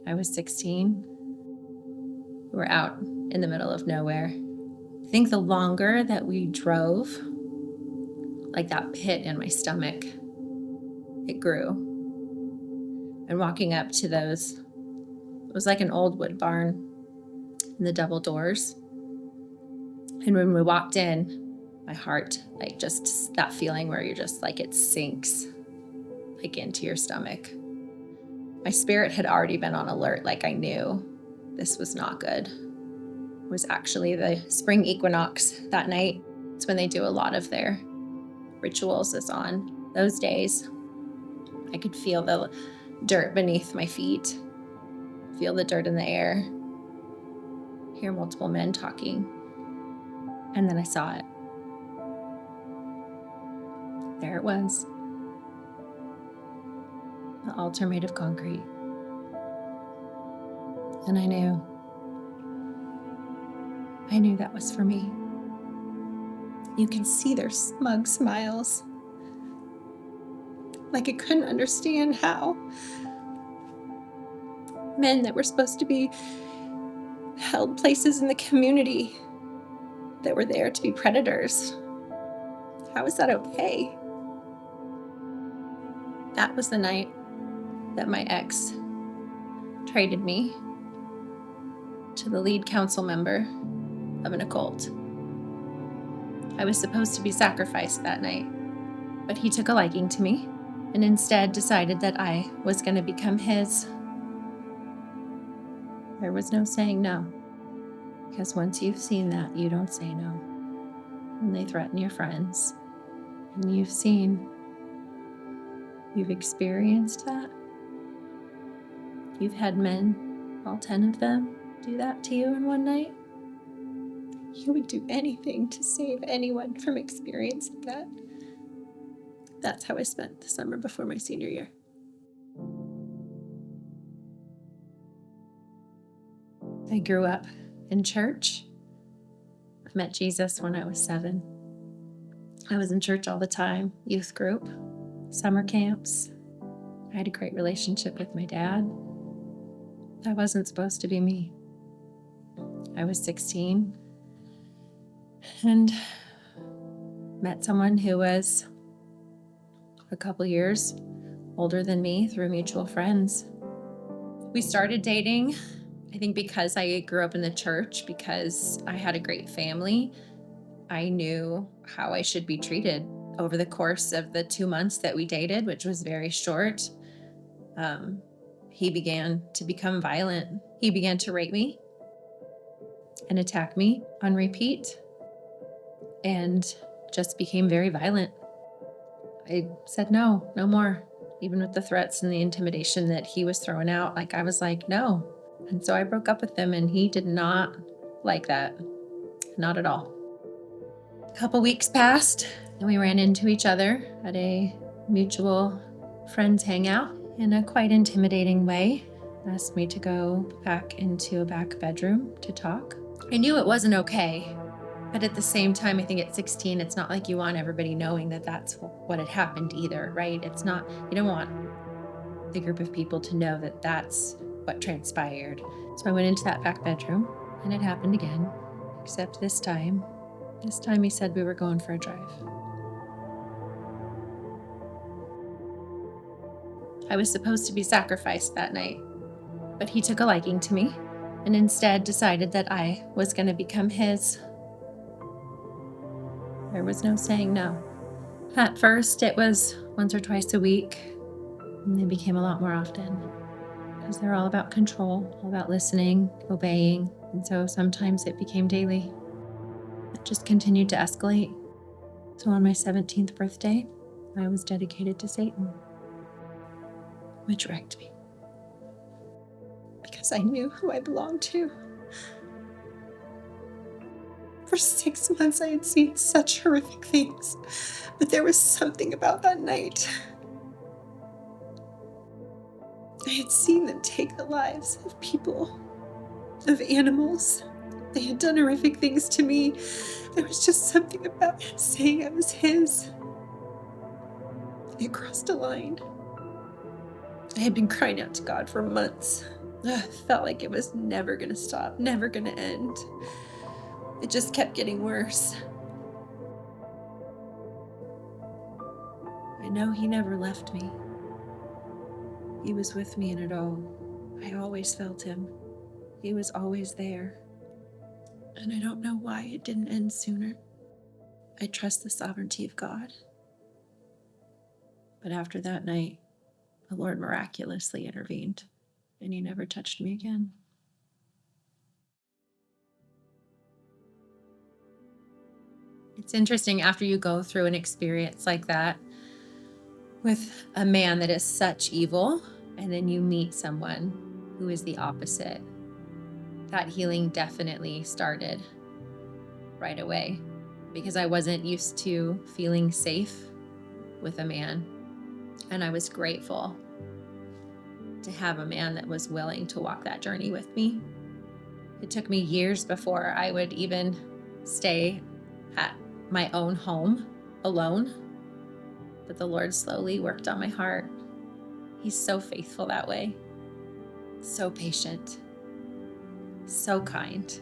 I was 16. We were out in the middle of nowhere. I think the longer that we drove, like that pit in my stomach, it grew. And walking up to those, it was like an old wood barn and the double doors. And when we walked in, my heart, like just that feeling where you're just like, it sinks like into your stomach. My spirit had already been on alert. Like I knew this was not good. It was actually the spring equinox that night. It's when they do a lot of their rituals is on those days. I could feel the dirt beneath my feet, feel the dirt in the air, hear multiple men talking. And then I saw it. There it was. The altar made of concrete. And I knew that was for me. You can see their smug smiles. Like I couldn't understand how men that were supposed to be held places in the community that were there to be predators. How is that okay? That was the night that my ex traded me to the lead council member of an occult. I was supposed to be sacrificed that night, but he took a liking to me and instead decided that I was going to become his. There was no saying no, because once you've seen that, you don't say no. And they threaten your friends, and you've experienced that. You've had men, all 10 of them, do that to you in one night. You would do anything to save anyone from experiencing that. That's how I spent the summer before my senior year. I grew up in church. I met Jesus when I was 7. I was in church all the time, youth group, summer camps. I had a great relationship with my dad. That wasn't supposed to be me. I was 16 and met someone who was a couple years older than me through mutual friends. We started dating, I think because I grew up in the church, because I had a great family. I knew how I should be treated over the course of the 2 months that we dated, which was very short. He began to become violent. He began to rape me and attack me on repeat and just became very violent. I said, no more. Even with the threats and the intimidation that he was throwing out, I was like, no. And so I broke up with him, and he did not like that. Not at all. A couple weeks passed, and we ran into each other at a mutual friends hangout in a quite intimidating way. Asked me to go back into a back bedroom to talk. I knew it wasn't okay, but at the same time, I think at 16, it's not like you want everybody knowing that that's what had happened either, right? It's not, you don't want the group of people to know that that's what transpired. So I went into that back bedroom, and it happened again, except this time he said we were going for a drive. I was supposed to be sacrificed that night, but he took a liking to me and instead decided that I was going to become his. There was no saying no. At first, it was once or twice a week, and they became a lot more often because they're all about control, all about listening, obeying, and so sometimes it became daily. It just continued to escalate. So on my 17th birthday, I was dedicated to Satan, which wrecked me because I knew who I belonged to. For 6 months, I had seen such horrific things, but there was something about that night. I had seen them take the lives of people, of animals. They had done horrific things to me. There was just something about him saying I was his. It crossed a line. I had been crying out to God for months, Felt like it was never going to stop, never going to end. It just kept getting worse. I know he never left me. He was with me in it all. I always felt him. He was always there. And I don't know why it didn't end sooner. I trust the sovereignty of God. But after that night, the Lord miraculously intervened, and he never touched me again. It's interesting after you go through an experience like that with a man that is such evil, and then you meet someone who is the opposite. That healing definitely started right away because I wasn't used to feeling safe with a man. And I was grateful to have a man that was willing to walk that journey with me. It took me years before I would even stay at my own home alone, but the Lord slowly worked on my heart. He's so faithful that way, so patient, so kind.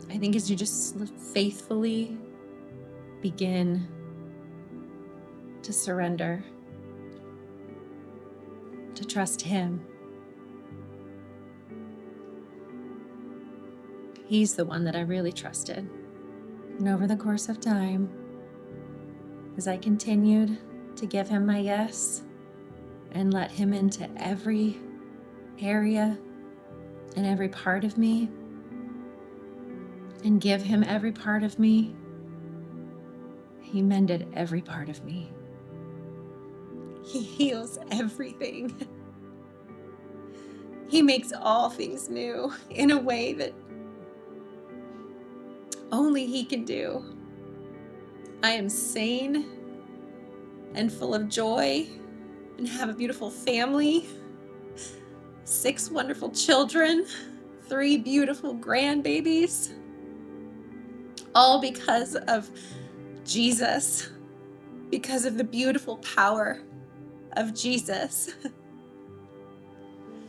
I think as you just faithfully begin to surrender, to trust him, he's the one that I really trusted. And over the course of time, as I continued to give him my yes and let him into every area and every part of me, and give him every part of me, he mended every part of me. He heals everything. He makes all things new in a way that only he can do. I am sane and full of joy and have a beautiful family, 6 wonderful children, 3 beautiful grandbabies, all because of Jesus, because of the beautiful power of Jesus.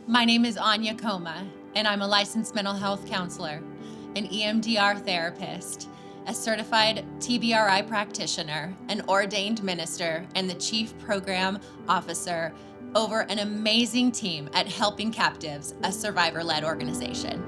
My name is Anya Koma, and I'm a licensed mental health counselor, an EMDR therapist, a certified TBRI practitioner, an ordained minister, and the chief program officer over an amazing team at Helping Captives, a survivor-led organization.